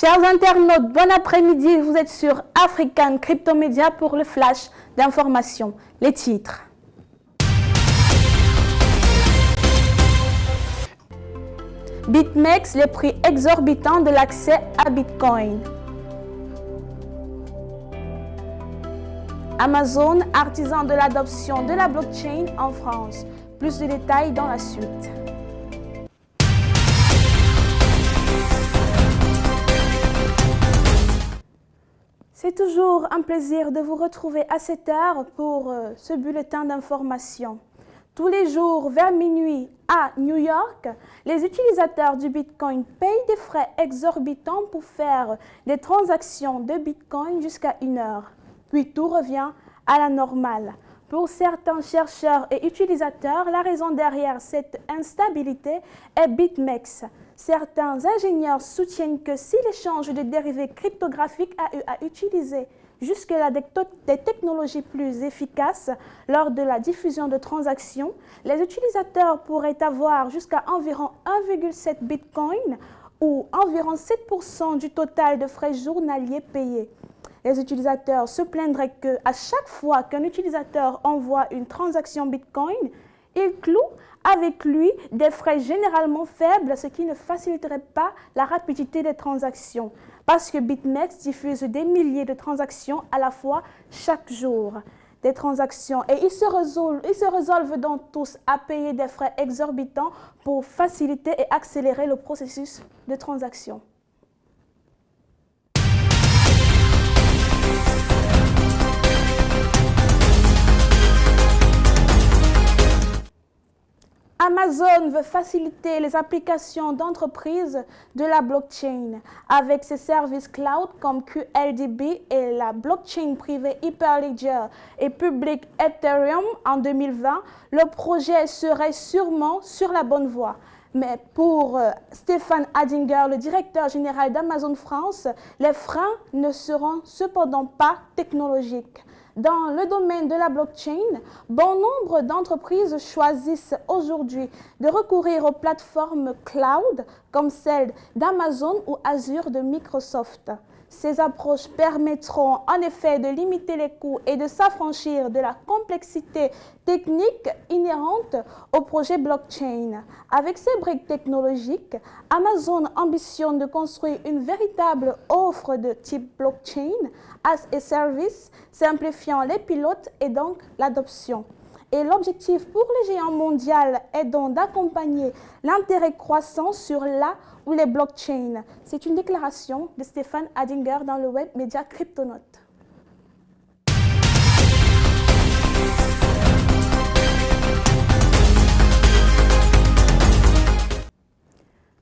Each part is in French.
Chers internautes, bon après-midi. Vous êtes sur African Crypto Media pour le flash d'information. Les titres. BitMEX, les prix exorbitants de l'accès à Bitcoin. Amazon, artisan de l'adoption de la blockchain en France. Plus de détails dans la suite. C'est toujours un plaisir de vous retrouver à cette heure pour ce bulletin d'information. Tous les jours, vers minuit à New York, les utilisateurs du Bitcoin payent des frais exorbitants pour faire des transactions de Bitcoin jusqu'à 1 heure. Puis tout revient à la normale. Pour certains chercheurs et utilisateurs, la raison derrière cette instabilité est BitMEX. Certains ingénieurs soutiennent que si l'échange de dérivés cryptographiques a eu à utiliser jusque-là des technologies plus efficaces lors de la diffusion de transactions, les utilisateurs pourraient avoir jusqu'à environ 1,7 Bitcoin ou environ 7% du total de frais journaliers payés. Les utilisateurs se plaindraient qu'à chaque fois qu'un utilisateur envoie une transaction Bitcoin, il cloue avec lui des frais généralement faibles, ce qui ne faciliterait pas la rapidité des transactions, parce que BitMEX diffuse des milliers de transactions à la fois chaque jour. Des transactions et ils se résolvent donc tous à payer des frais exorbitants pour faciliter et accélérer le processus de transaction. Amazon veut faciliter les applications d'entreprises de la blockchain avec ses services cloud comme QLDB et la blockchain privée Hyperledger et publique Ethereum en 2020. Le projet serait sûrement sur la bonne voie. Mais pour Stéphane Hadinger, le directeur général d'Amazon France, les freins ne seront cependant pas technologiques. Dans le domaine de la blockchain, bon nombre d'entreprises choisissent aujourd'hui de recourir aux plateformes cloud comme celle d'Amazon ou Azure de Microsoft. Ces approches permettront en effet de limiter les coûts et de s'affranchir de la complexité technique inhérente au projet blockchain. Avec ces briques technologiques, Amazon ambitionne de construire une véritable offre de type blockchain as a service, simplifiant les pilotes et donc l'adoption. Et l'objectif pour le géant mondial est donc d'accompagner l'intérêt croissant sur la ou les blockchains. C'est une déclaration de Stéphane Hadinger dans le web média Cryptonote.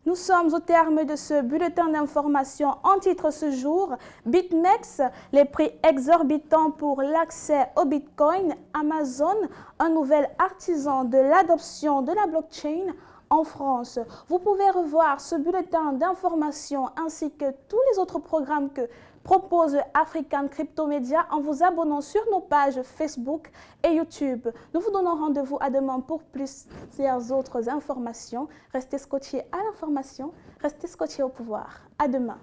Nous sommes au terme de ce bulletin d'information en titre ce jour. BitMEX, les prix exorbitants pour l'accès au Bitcoin. Amazon, un nouvel artisan de l'adoption de la blockchain en France. Vous pouvez revoir ce bulletin d'information ainsi que tous les autres programmes que propose African Crypto Media en vous abonnant sur nos pages Facebook et YouTube. Nous vous donnons rendez-vous à demain pour plusieurs autres informations. Restez scotchés à l'information, restez scotchés au pouvoir. À demain.